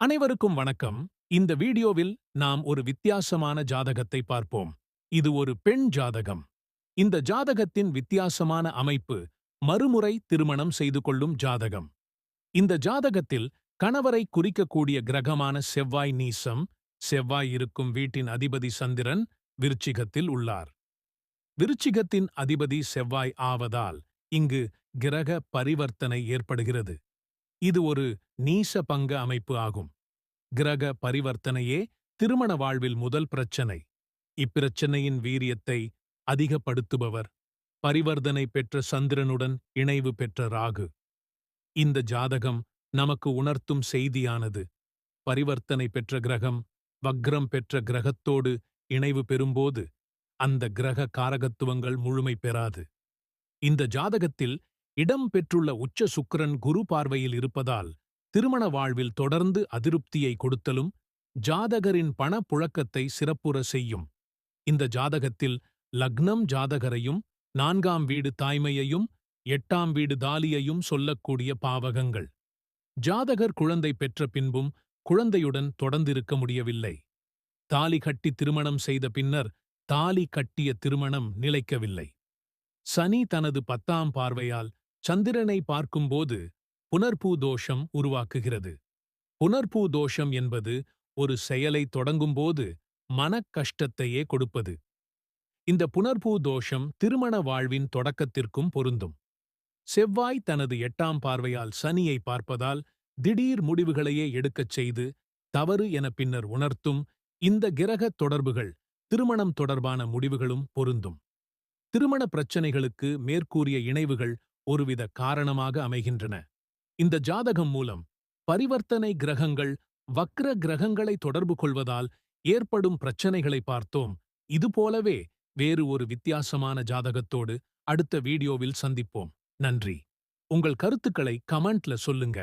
அனைவருக்கும் வணக்கம். இந்த வீடியோவில் நாம் ஒரு வித்தியாசமான ஜாதகத்தை பார்ப்போம். இது ஒரு பெண் ஜாதகம். இந்த ஜாதகத்தின் வித்தியாசமான அமைப்பு மறுமுறை திருமணம் செய்து கொள்ளும் ஜாதகம். இந்த ஜாதகத்தில் கணவரை குறிக்கக்கூடிய கிரகமான செவ்வாய் நீசம். செவ்வாய் இருக்கும் வீட்டின் அதிபதி சந்திரன் விருச்சிகத்தில் உள்ளார். விருச்சிகத்தின் அதிபதி செவ்வாய் ஆவதால் இங்கு கிரக பரிவர்த்தனை ஏற்படுகிறது. இது ஒரு நீச பங்க அமைப்பு ஆகும். கிரக பரிவர்த்தனையே திருமண வாழ்வில் முதல் பிரச்சனை. இப்பிரச்சனையின் வீரியத்தை அதிகப்படுத்துபவர் பரிவர்த்தனை பெற்ற சந்திரனுடன் இணைவு பெற்ற ராகு. இந்த ஜாதகம் நமக்கு உணர்த்தும் செய்தியானது, பரிவர்த்தனை பெற்ற கிரகம் வக்ரம் பெற்ற கிரகத்தோடு இணைவு பெறும்போது அந்த கிரக காரகத்துவங்கள் முழுமை பெறாது. இந்த ஜாதகத்தில் இடம் பெற்றுள்ள உச்ச சுக்கிரன் குரு பார்வையில் இருப்பதால் திருமண வாழ்வில் தொடர்ந்து அதிருப்தியை கொடுத்தலும் ஜாதகரின் பணப்புழக்கத்தை சிறப்புற செய்யும். இந்த ஜாதகத்தில் லக்னம் ஜாதகரையும் 4ஆம் வீடு தாய்மையையும் 8ஆம் வீடு தாலியையும் சொல்லக்கூடிய பாவகங்கள். ஜாதகர் குழந்தை பெற்ற பின்பும் குழந்தையுடன் தொடர்ந்திருக்க முடியவில்லை. தாலி கட்டி திருமணம் செய்த பின்னர் தாலி கட்டிய திருமணம் நிலைக்கவில்லை. சனி தனது 10ஆம் பார்வையால் சந்திரனை பார்க்கும்போது புனர்பூ தோஷம் உருவாக்குகிறது. புனர்பூ தோஷம் என்பது ஒரு செயலை தொடங்கும்போது மனக் கஷ்டத்தையே கொடுப்பது. இந்த புனர்பூ தோஷம் திருமண வாழ்வின் தொடக்கத்திற்கும் பொருந்தும். செவ்வாய் தனது 8ஆம் பார்வையால் சனியை பார்ப்பதால் திடீர் முடிவுகளையே எடுக்கச் செய்து தவறு என பின்னர் உணர்த்தும். இந்த கிரகத் தொடர்புகள் திருமணம் தொடர்பான முடிவுகளும் பொருந்தும். திருமண பிரச்சனைகளுக்கு மேற்கூறிய இணைவுகள் ஒருவித காரணமாக அமைகின்றன. இந்த ஜாதகம் மூலம் பரிவர்த்தனை கிரகங்கள் வக்ர கிரகங்களை தொடர்பு கொள்வதால் ஏற்படும் பிரச்சனைகளை பார்த்தோம். இதுபோலவே வேறு ஒரு வித்தியாசமான ஜாதகத்தோடு அடுத்த வீடியோவில் சந்திப்போம். நன்றி. உங்கள் கருத்துக்களை கமெண்ட்ல சொல்லுங்க.